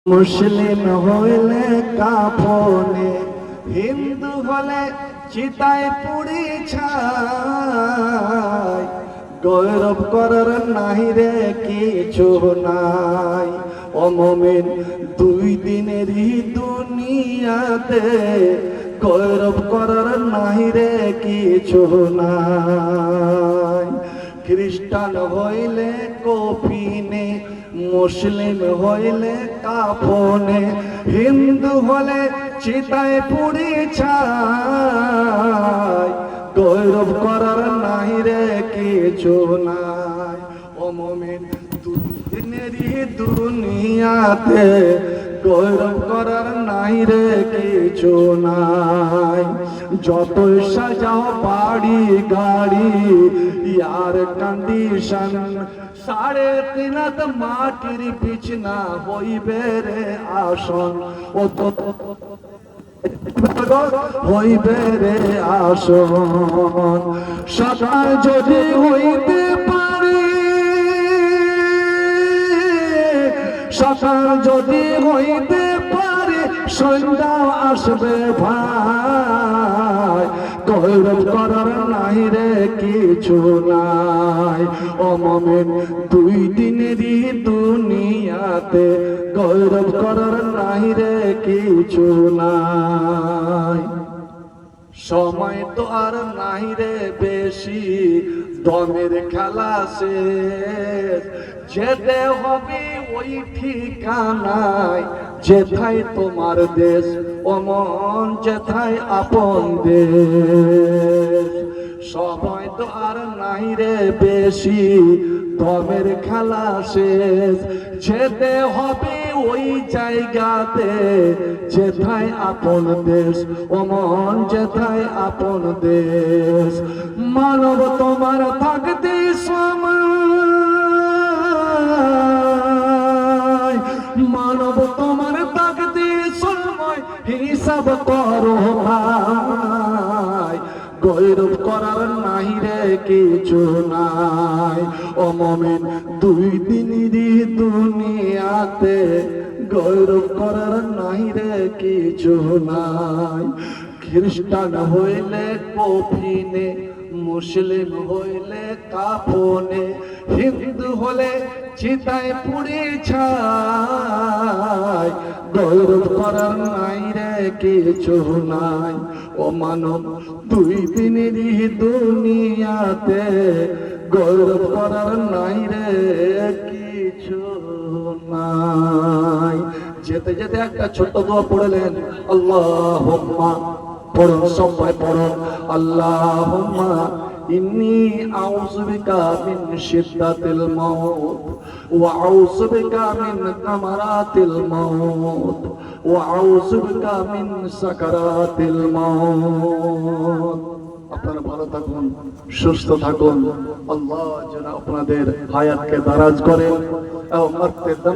মুসলিম হইলে কাফনে, হিন্দু হলে চিতায় পুড়ি ছাই। গৌরব করার নাই রে কিছু নাই। ও মুমিন, দুই দিনেরই দুনিয়াতে গৌরব করার নাই রে কিছু নাই। খ্রিস্টান হইলে কফিনে, মুসলিম হইলে কাফনে, হিন্দু হলে চিতায় পুড়ি ছাই। গৌরব করার নাই রে কিছু নাই। ও মুমিন, দুদিনেরই দুনিয়াতে গৌরব করার নাই রে কিছু নাই। যতই সাজাও বাড়ি গাড়ি, ইয়ার কন্ডিশন 3.5 মাটির বিছনা হইবে রে আসন। ও তো হইবে রে আসন। সকাল যদি হইতে পারে, সকাল যদি হইতে পারে, সন্ধ্যা আসবে ভাই। গৌরব করার নাই রে কিছু নাই। ও মুমিন, দুই দিনেরই দুনিয়াতে গৌরব করার নাই রে কিছু নাই। সময় তো আর নাই রে বেশি, দমের খেলা শেষ। যেতে হবে ওই ঠিকানায় যেথায় তোমার দেশ। ও মন, যেথায় আপন দেশ। সময় তো আর নাই রে বেশি, দমের খেলা শেষ। যেতে হবে ওই জায়গাতে যেথায় আপন দেশ। ও মন, যেথায় আপন দেশ। মানব তোমার থাকতে সময়, মানব তোমার থাকতে সময় হিসাব করো ভাই। গৌরব করার নাই রে কিছু নাই। ও মুমিন, দুই দিনেরই দুনিয়াতে গৌরব করার নাই রে কিছু নাই। খ্রিস্টান হইলে কফিনে, মুসলিম হইলে কাফনে, হিন্দু হলে চিতায় পুড়ি ছাই। গৌরব করার নাই রে কিছু নাই। ও মানব, দুই দিনেরই দুনিয়াতে গৌরব করার নাই রে কিছু নাই। যেতে যেতে একটা ছোট্ট দোয়া পড়লেন, আল্লাহুম্মা। পড়ুন, সবাই পড়ুন, আল্লাহুম্মা ইন্নী আউযু বিকা মিন শিদ্দাতিল মাউত ওয়া আউযু বিকা মিন কামারাতিল মাউত ওয়া আউযু বিকা মিন সাকারাতিল মাউত। আপনারা ভালো থাকুন, সুস্থ থাকুন। আল্লাহ যেন আপনাদের হায়াতকে দারাজ করেন এবং মরতে